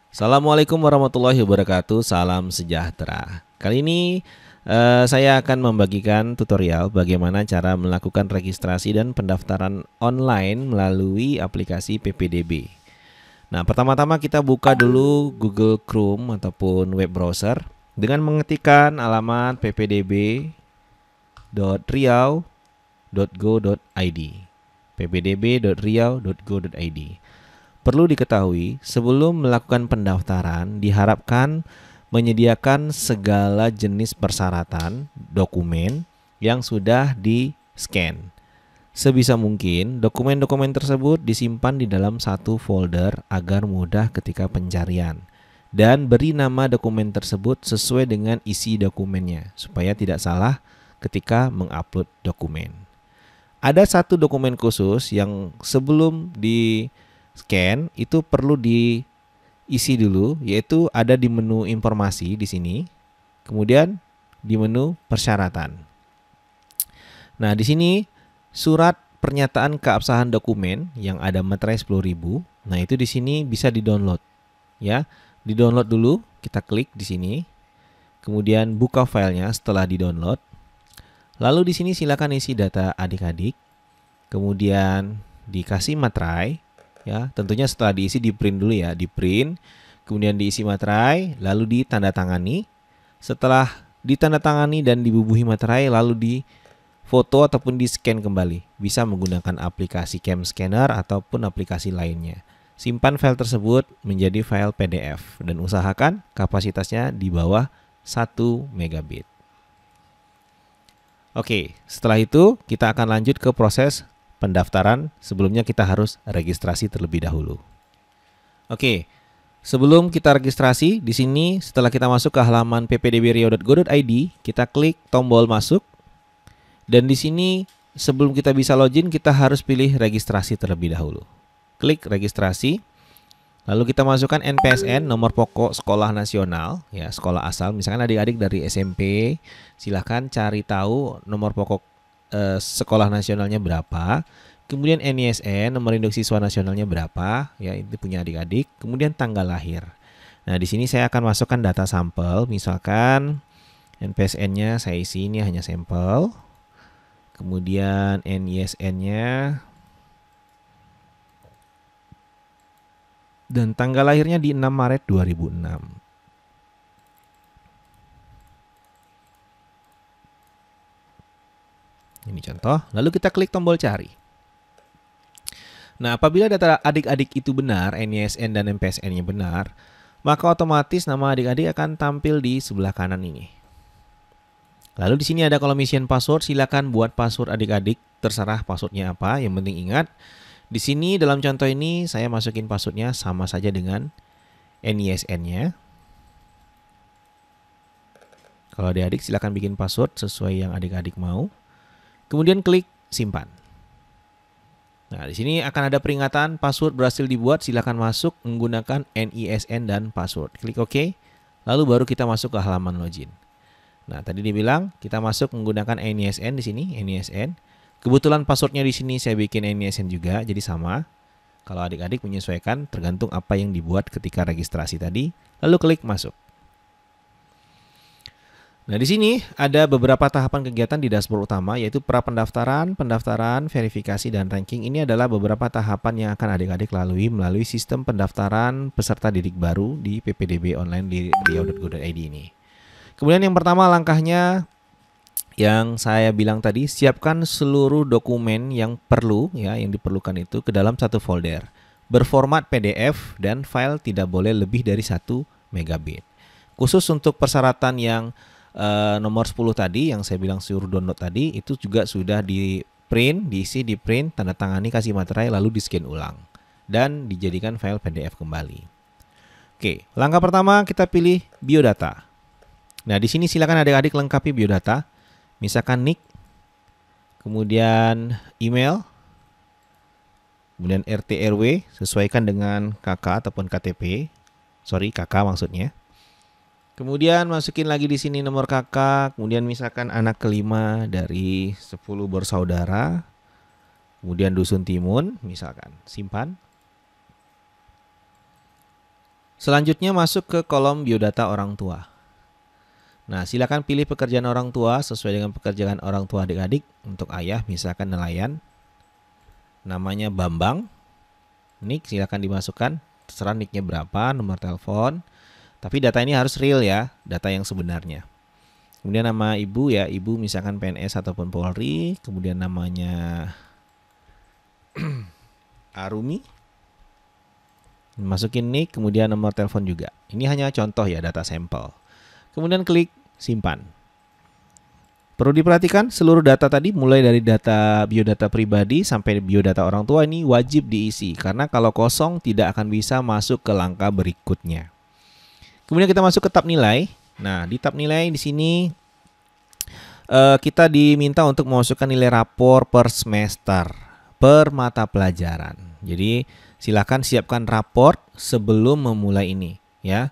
Assalamualaikum warahmatullahi wabarakatuh. Salam sejahtera. Kali ini saya akan membagikan tutorial bagaimana cara melakukan registrasi dan pendaftaran online melalui aplikasi PPDB. Nah, pertama-tama kita buka dulu Google Chrome ataupun web browser dengan mengetikkan alamat ppdb.riau.go.id. ppdb.riau.go.id. Perlu diketahui, sebelum melakukan pendaftaran diharapkan menyediakan segala jenis persyaratan dokumen yang sudah di-scan. Sebisa mungkin, dokumen-dokumen tersebut disimpan di dalam satu folder agar mudah ketika pencarian. Dan beri nama dokumen tersebut sesuai dengan isi dokumennya, supaya tidak salah ketika mengupload dokumen. Ada satu dokumen khusus yang sebelum di-scan itu perlu diisi dulu, yaitu ada di menu informasi di sini, kemudian di menu persyaratan. Nah, di sini surat pernyataan keabsahan dokumen yang ada materai 10.000. Nah, itu di sini bisa di-download. Ya, di-download dulu, kita klik di sini. Kemudian buka filenya setelah di-download. Lalu di sini silakan isi data adik-adik. Kemudian dikasih materai, ya. Tentunya setelah diisi di-print dulu ya, di-print. Kemudian diisi materai, lalu ditandatangani. Setelah ditandatangani dan dibubuhi materai, lalu di foto ataupun di-scan kembali. Bisa menggunakan aplikasi Cam Scanner ataupun aplikasi lainnya. Simpan file tersebut menjadi file PDF dan usahakan kapasitasnya di bawah 1 megabit. Oke, setelah itu kita akan lanjut ke proses pendaftaran. Sebelumnya kita harus registrasi terlebih dahulu. Oke, sebelum kita registrasi, di sini setelah kita masuk ke halaman ppdbriau.go.id, kita klik tombol masuk. Dan di sini sebelum kita bisa login, kita harus pilih registrasi terlebih dahulu. Klik registrasi. Lalu kita masukkan NPSN, nomor pokok sekolah nasional, ya, sekolah asal. Misalkan adik-adik dari SMP, silahkan cari tahu nomor pokok sekolah nasionalnya berapa. Kemudian NISN, nomor induk siswa nasionalnya berapa, ya, itu punya adik-adik. Kemudian tanggal lahir. Nah, di sini saya akan masukkan data sampel. Misalkan NPSN-nya saya isi, ini hanya sampel. Kemudian NISN-nya dan tanggal lahirnya di 6 Maret 2006. Ini contoh, lalu kita klik tombol cari. Nah, apabila data adik-adik itu benar, NISN dan NPSN-nya benar, maka otomatis nama adik-adik akan tampil di sebelah kanan ini. Lalu di sini ada kolom isian password, silakan buat password adik-adik, terserah passwordnya apa, yang penting ingat. Di sini dalam contoh ini saya masukin passwordnya sama saja dengan NISN-nya. Kalau adik-adik silakan bikin password sesuai yang adik-adik mau. Kemudian klik simpan. Nah, di sini akan ada peringatan password berhasil dibuat, silakan masuk menggunakan NISN dan password. Klik OK, lalu baru kita masuk ke halaman login. Nah, tadi dibilang kita masuk menggunakan NISN di sini, NISN. Kebetulan passwordnya di sini saya bikin NISN juga, jadi sama. Kalau adik-adik menyesuaikan tergantung apa yang dibuat ketika registrasi tadi, lalu klik masuk. Nah, di sini ada beberapa tahapan kegiatan di dashboard utama, yaitu pra-pendaftaran, pendaftaran, verifikasi, dan ranking. Ini adalah beberapa tahapan yang akan adik-adik lalui melalui sistem pendaftaran peserta didik baru di PPDB online di riau.go.id ini. Kemudian yang pertama langkahnya yang saya bilang tadi, siapkan seluruh dokumen yang perlu, ya, yang diperlukan itu ke dalam satu folder berformat PDF dan file tidak boleh lebih dari 1 megabit. Khusus untuk persyaratan yang nomor 10 tadi yang saya bilang suruh download tadi, itu juga sudah di print, diisi, di print, tanda tangani, kasih materai, lalu di scan ulang dan dijadikan file PDF kembali. Oke, langkah pertama kita pilih biodata. Nah, di sini silakan adik-adik lengkapi biodata. Misalkan nick, kemudian email, kemudian RT RW sesuaikan dengan KK ataupun KTP. Sorry, KK maksudnya. Kemudian masukin lagi di sini nomor KK, kemudian misalkan anak kelima dari 10 bersaudara. Kemudian dusun timun, misalkan. Simpan. Selanjutnya masuk ke kolom biodata orang tua. Nah, silakan pilih pekerjaan orang tua sesuai dengan pekerjaan orang tua adik-adik. Untuk ayah misalkan nelayan, namanya Bambang. Nick silakan dimasukkan, terserah nicknya berapa, nomor telepon. Tapi data ini harus real ya, data yang sebenarnya. Kemudian nama ibu ya, ibu misalkan PNS ataupun Polri. Kemudian namanya Arumi. Masukin nick, kemudian nomor telepon juga. Ini hanya contoh ya, data sampel. Kemudian klik simpan. Perlu diperhatikan seluruh data tadi mulai dari data biodata pribadi sampai biodata orang tua ini wajib diisi. Karena kalau kosong tidak akan bisa masuk ke langkah berikutnya. Kemudian kita masuk ke tab nilai. Nah, di tab nilai di sini kita diminta untuk memasukkan nilai rapor per semester, per mata pelajaran. Jadi silakan siapkan raport sebelum memulai ini ya.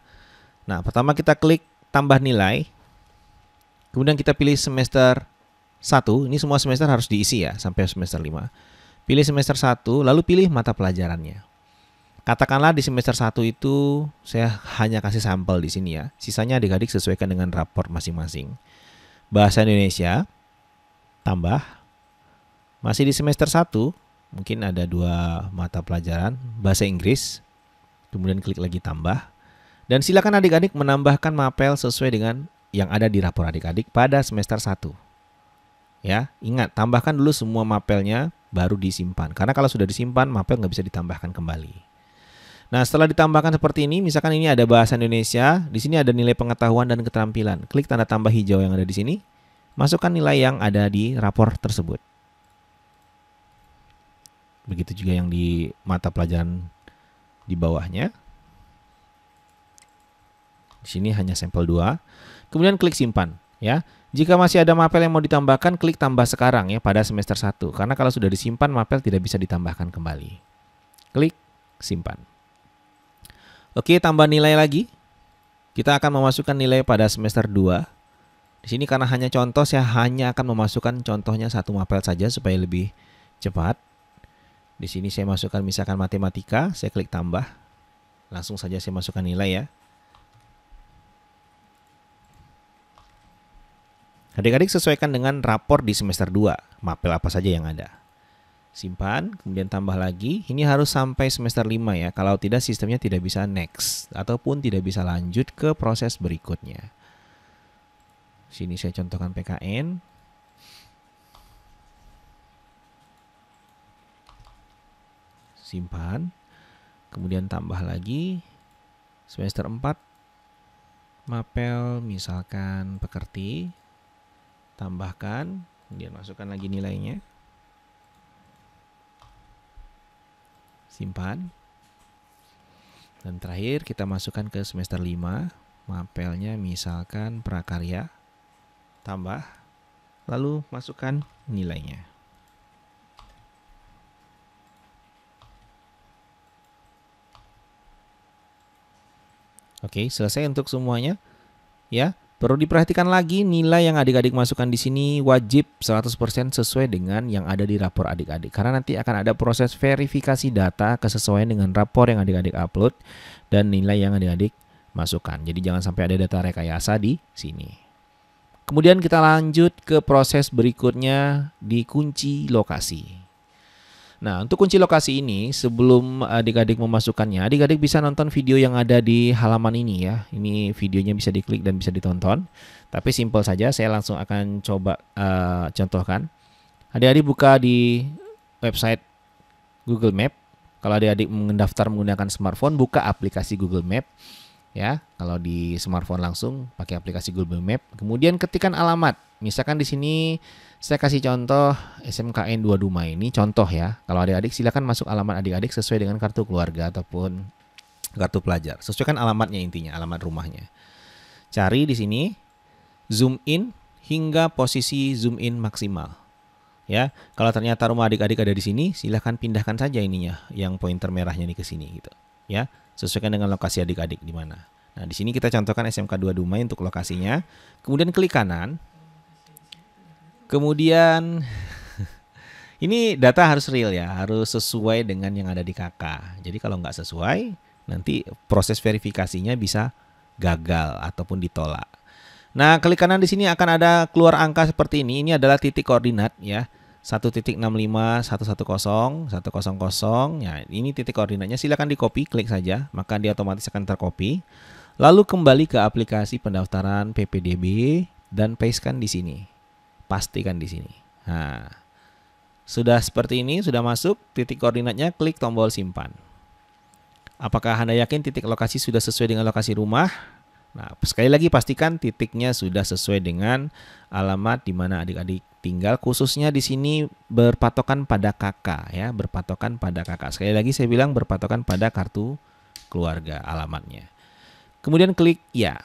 Nah, pertama kita klik tambah nilai. Kemudian kita pilih semester 1. Ini semua semester harus diisi ya sampai semester 5. Pilih semester 1 lalu pilih mata pelajarannya. Katakanlah di semester 1 itu saya hanya kasih sampel di sini ya. Sisanya adik-adik sesuaikan dengan raport masing-masing. Bahasa Indonesia tambah. Masih di semester 1 mungkin ada 2 mata pelajaran, bahasa Inggris, kemudian klik lagi tambah. Dan silakan adik-adik menambahkan mapel sesuai dengan yang ada di rapor adik-adik pada semester 1. Ya, ingat, tambahkan dulu semua mapelnya baru disimpan. Karena kalau sudah disimpan, mapel nggak bisa ditambahkan kembali. Nah, setelah ditambahkan seperti ini, misalkan ini ada bahasa Indonesia, di sini ada nilai pengetahuan dan keterampilan. Klik tanda tambah hijau yang ada di sini, masukkan nilai yang ada di rapor tersebut. Begitu juga yang di mata pelajaran di bawahnya. Di sini hanya sampel 2. Kemudian klik simpan ya. Jika masih ada mapel yang mau ditambahkan, klik tambah sekarang ya pada semester 1. Karena kalau sudah disimpan, mapel tidak bisa ditambahkan kembali. Klik simpan. Oke, tambah nilai lagi. Kita akan memasukkan nilai pada semester 2. Di sini karena hanya contoh, saya hanya akan memasukkan contohnya 1 mapel saja supaya lebih cepat. Di sini saya masukkan misalkan matematika, saya klik tambah. Langsung saja saya masukkan nilai ya. Adik-adik sesuaikan dengan rapor di semester 2, mapel apa saja yang ada. Simpan, kemudian tambah lagi. Ini harus sampai semester 5 ya. Kalau tidak sistemnya tidak bisa next ataupun tidak bisa lanjut ke proses berikutnya. Sini saya contohkan PKN. Simpan, kemudian tambah lagi semester 4 mapel misalkan pekerti, tambahkan, kemudian masukkan lagi nilainya, simpan, dan terakhir kita masukkan ke semester 5 mapelnya misalkan prakarya, tambah, lalu masukkan nilainya. Oke, selesai untuk semuanya. Ya, perlu diperhatikan lagi nilai yang adik-adik masukkan di sini wajib 100% sesuai dengan yang ada di rapor adik-adik. Karena nanti akan ada proses verifikasi data kesesuaian dengan rapor yang adik-adik upload dan nilai yang adik-adik masukkan. Jadi jangan sampai ada data rekayasa di sini. Kemudian kita lanjut ke proses berikutnya di kunci lokasi. Nah, untuk kunci lokasi ini sebelum adik-adik memasukkannya, adik-adik bisa nonton video yang ada di halaman ini ya. Ini videonya bisa diklik dan bisa ditonton. Tapi simpel saja, saya langsung akan coba contohkan. Adik-adik buka di website Google Map. Kalau adik-adik mendaftar menggunakan smartphone, buka aplikasi Google Map. Ya, kalau di smartphone langsung pakai aplikasi Google Map. Kemudian ketikkan alamat. Misalkan di sini saya kasih contoh SMKN 2 Dumai, ini contoh ya. Kalau adik-adik silakan masuk alamat adik-adik sesuai dengan kartu keluarga ataupun kartu pelajar. Sesuaikan alamatnya intinya, alamat rumahnya. Cari di sini, zoom in hingga posisi zoom in maksimal. Ya, kalau ternyata rumah adik-adik ada di sini, silakan pindahkan saja ininya, yang pointer merahnya nih ke sini gitu. Ya, sesuaikan dengan lokasi adik-adik di mana. Nah, di sini kita contohkan SMK 2 Dumai untuk lokasinya. Kemudian klik kanan. Kemudian ini data harus real ya, harus sesuai dengan yang ada di KK. Jadi kalau nggak sesuai, nanti proses verifikasinya bisa gagal ataupun ditolak. Nah, klik kanan di sini akan ada keluar angka seperti ini. Ini adalah titik koordinat ya. 1.65.110.100. Ya, ini titik koordinatnya. Silakan di copy, klik saja, maka dia otomatis akan tercopy. Lalu kembali ke aplikasi pendaftaran PPDB dan pastekan di sini. Pastikan di sini. Nah, sudah seperti ini, sudah masuk titik koordinatnya, klik tombol simpan. Apakah Anda yakin titik lokasi sudah sesuai dengan lokasi rumah? Nah, sekali lagi pastikan titiknya sudah sesuai dengan alamat di mana adik-adik tinggal, khususnya di sini berpatokan pada KK ya, berpatokan pada KK. Sekali lagi saya bilang berpatokan pada kartu keluarga alamatnya. Kemudian klik ya.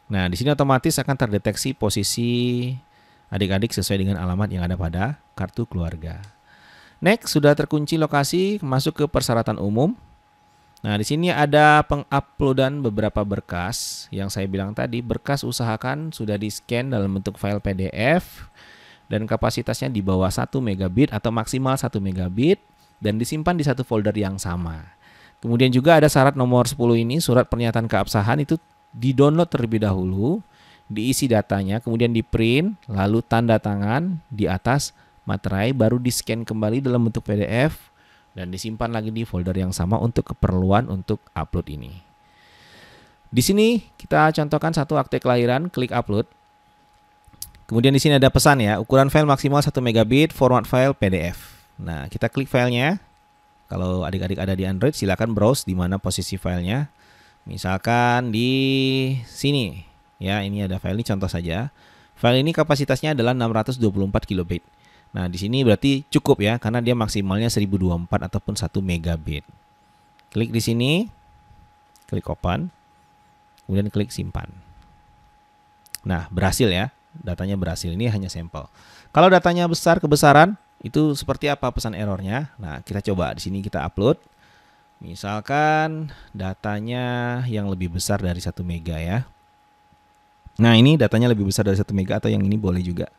Nah, di sini otomatis akan terdeteksi posisi adik-adik sesuai dengan alamat yang ada pada kartu keluarga. Next, sudah terkunci lokasi, masuk ke persyaratan umum. Nah, di sini ada penguploadan beberapa berkas yang saya bilang tadi. Berkas usahakan sudah di-scan dalam bentuk file PDF dan kapasitasnya di bawah 1 megabit atau maksimal 1 megabit dan disimpan di satu folder yang sama. Kemudian juga ada syarat nomor 10 ini, surat pernyataan keabsahan, itu di-download terlebih dahulu, diisi datanya, kemudian di-print, lalu tanda tangan di atas materai, baru di-scan kembali dalam bentuk PDF dan disimpan lagi di folder yang sama untuk keperluan untuk upload ini. Di sini kita contohkan satu akte kelahiran, klik upload. Kemudian di sini ada pesan ya, ukuran file maksimal 1 megabit, format file PDF. Nah, kita klik filenya. Kalau adik-adik ada di Android, silakan browse di mana posisi filenya. Misalkan di sini. Ya, ini ada file ini contoh saja. File ini kapasitasnya adalah 624 kilobit. Nah, di sini berarti cukup ya, karena dia maksimalnya 1024 ataupun 1 megabit. Klik di sini, klik open, kemudian klik simpan. Nah, berhasil ya, datanya berhasil. Ini hanya sampel. Kalau datanya besar kebesaran, itu seperti apa pesan errornya? Nah, kita coba di sini kita upload. Misalkan datanya yang lebih besar dari 1 mega ya. Nah, ini datanya lebih besar dari 1 mega atau yang ini boleh juga.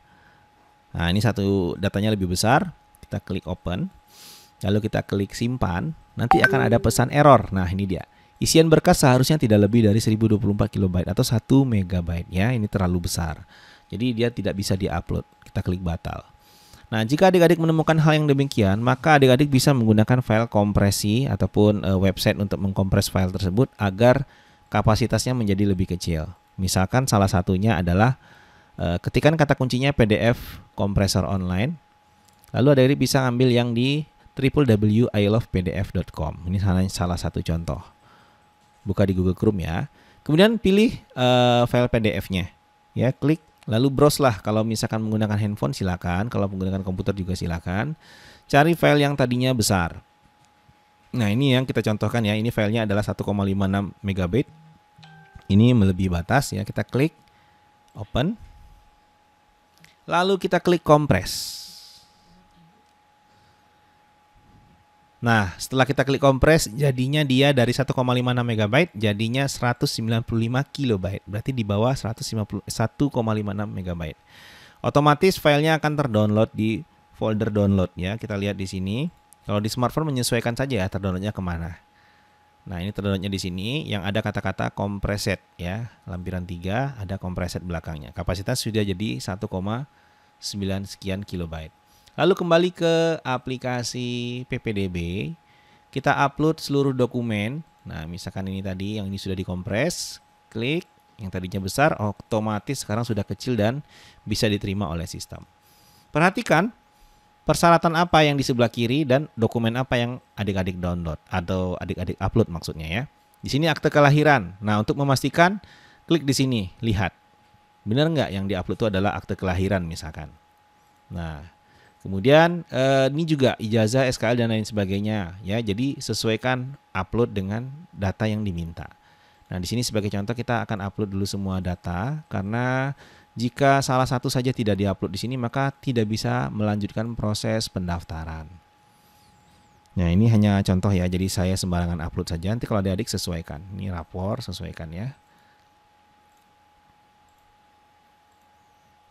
Nah, ini satu datanya lebih besar, kita klik open, lalu kita klik simpan, nanti akan ada pesan error. Nah, ini dia. Isian berkas seharusnya tidak lebih dari 1024 kilobyte atau 1 megabyte ya, ini terlalu besar. Jadi dia tidak bisa diupload. Kita klik batal. Nah, jika adik-adik menemukan hal yang demikian, maka adik-adik bisa menggunakan file kompresi ataupun website untuk mengkompres file tersebut agar kapasitasnya menjadi lebih kecil. Misalkan salah satunya adalah ketikkan kata kuncinya PDF kompresor online, lalu adik-adik bisa ambil yang di www.ilovepdf.com. Ini salah satu contoh. Buka di Google Chrome ya. Kemudian pilih file PDF-nya. Ya, klik lalu browse lah. Kalau misalkan menggunakan handphone silakan, kalau menggunakan komputer juga silakan. Cari file yang tadinya besar. Nah, ini yang kita contohkan ya. Ini filenya adalah 1,56 megabit. Ini melebihi batas ya. Kita klik open. Lalu kita klik kompres. Nah, setelah kita klik kompres, jadinya dia dari 1,56 MB jadinya 195 kilobyte. Berarti di bawah 156 MB. Otomatis filenya akan terdownload di folder download ya. Kita lihat di sini. Kalau di smartphone menyesuaikan saja ya terdownloadnya kemana. Nah, ini terdownloadnya di sini yang ada kata-kata compreset ya. Lampiran 3 ada compreset belakangnya. Kapasitas sudah jadi 1,9 sekian kilobyte. Lalu kembali ke aplikasi PPDB, kita upload seluruh dokumen. Nah, misalkan ini tadi yang ini sudah dikompres, klik yang tadinya besar, otomatis sekarang sudah kecil dan bisa diterima oleh sistem. Perhatikan persyaratan apa yang di sebelah kiri dan dokumen apa yang adik-adik download atau adik-adik upload maksudnya ya. Di sini akte kelahiran. Nah, untuk memastikan, klik di sini, lihat. Benar nggak yang diupload itu adalah akte kelahiran misalkan. Nah, kemudian ini juga ijazah, SKL dan lain sebagainya ya. Jadi sesuaikan upload dengan data yang diminta. Nah, di sini sebagai contoh kita akan upload dulu semua data karena jika salah satu saja tidak diupload di sini maka tidak bisa melanjutkan proses pendaftaran. Nah, ini hanya contoh ya. Jadi saya sembarangan upload saja. Nanti kalau adik-adik sesuaikan. Ini rapor, sesuaikan ya.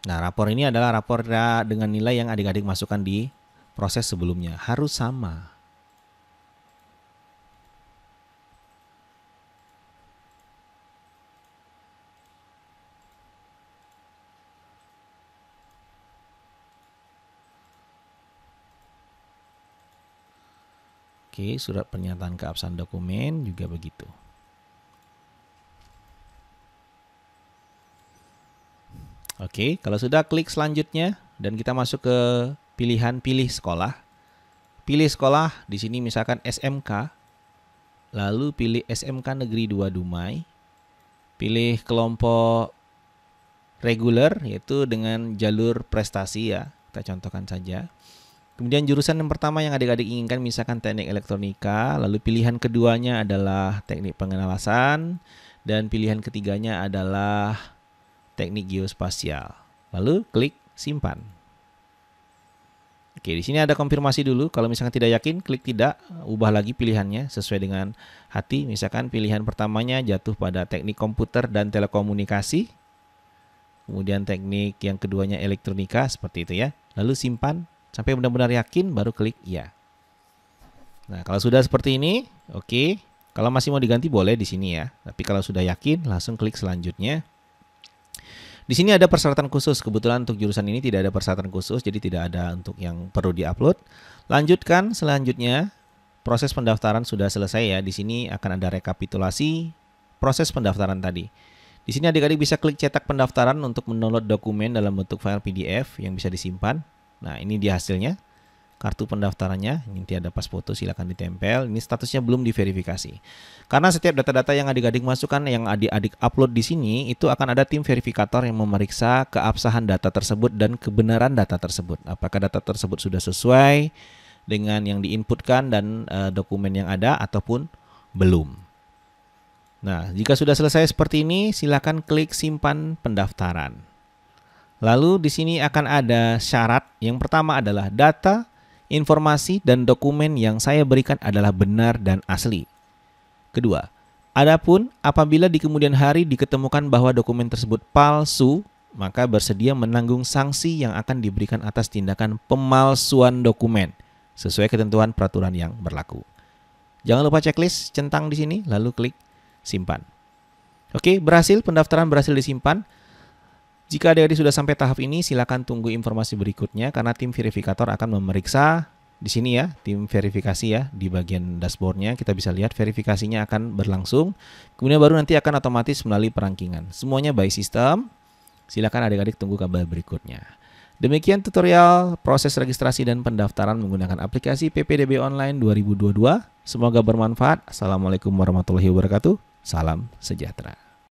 Nah, rapor ini adalah rapor dengan nilai yang adik-adik masukkan di proses sebelumnya. Harus sama. Oke, surat pernyataan keabsahan dokumen juga begitu. Oke, kalau sudah klik selanjutnya dan kita masuk ke pilihan pilih sekolah. Pilih sekolah di sini misalkan SMK. Lalu pilih SMK Negeri 2 Dumai. Pilih kelompok reguler yaitu dengan jalur prestasi ya. Kita contohkan saja. Kemudian jurusan yang pertama yang adik-adik inginkan misalkan teknik elektronika, lalu pilihan keduanya adalah teknik pengawasan dan pilihan ketiganya adalah teknik geospasial. Lalu klik simpan. Oke, di sini ada konfirmasi dulu. Kalau misalkan tidak yakin, klik tidak, ubah lagi pilihannya sesuai dengan hati. Misalkan pilihan pertamanya jatuh pada teknik komputer dan telekomunikasi. Kemudian teknik yang keduanya elektronika, seperti itu ya. Lalu simpan sampai benar-benar yakin, baru klik ya. Nah, kalau sudah seperti ini, oke. Kalau masih mau diganti boleh di sini ya. Tapi kalau sudah yakin, langsung klik selanjutnya. Di sini ada persyaratan khusus. Kebetulan untuk jurusan ini tidak ada persyaratan khusus, jadi tidak ada untuk yang perlu diupload. Lanjutkan selanjutnya. Proses pendaftaran sudah selesai ya. Di sini akan ada rekapitulasi proses pendaftaran tadi. Di sini adik-adik bisa klik cetak pendaftaran untuk mendownload dokumen dalam bentuk file PDF yang bisa disimpan. Nah, ini dia hasilnya. Kartu pendaftarannya, nanti ada pas foto, silakan ditempel. Ini statusnya belum diverifikasi. Karena setiap data-data yang adik-adik masukkan, yang adik-adik upload di sini, itu akan ada tim verifikator yang memeriksa keabsahan data tersebut dan kebenaran data tersebut. Apakah data tersebut sudah sesuai dengan yang diinputkan dan dokumen yang ada ataupun belum. Nah, jika sudah selesai seperti ini, silakan klik simpan pendaftaran. Lalu di sini akan ada syarat. Yang pertama adalah data, informasi dan dokumen yang saya berikan adalah benar dan asli. Kedua, adapun apabila di kemudian hari diketemukan bahwa dokumen tersebut palsu, maka bersedia menanggung sanksi yang akan diberikan atas tindakan pemalsuan dokumen sesuai ketentuan peraturan yang berlaku. Jangan lupa checklist centang di sini, lalu klik simpan. Oke, berhasil, pendaftaran berhasil disimpan. Jika adik-adik sudah sampai tahap ini, silakan tunggu informasi berikutnya karena tim verifikator akan memeriksa di sini ya, tim verifikasi ya, di bagian dashboardnya kita bisa lihat verifikasinya akan berlangsung. Kemudian baru nanti akan otomatis melalui perangkingan. Semuanya by system. Silakan adik-adik tunggu kabar berikutnya. Demikian tutorial proses registrasi dan pendaftaran menggunakan aplikasi PPDB Online 2022. Semoga bermanfaat. Assalamualaikum warahmatullahi wabarakatuh. Salam sejahtera.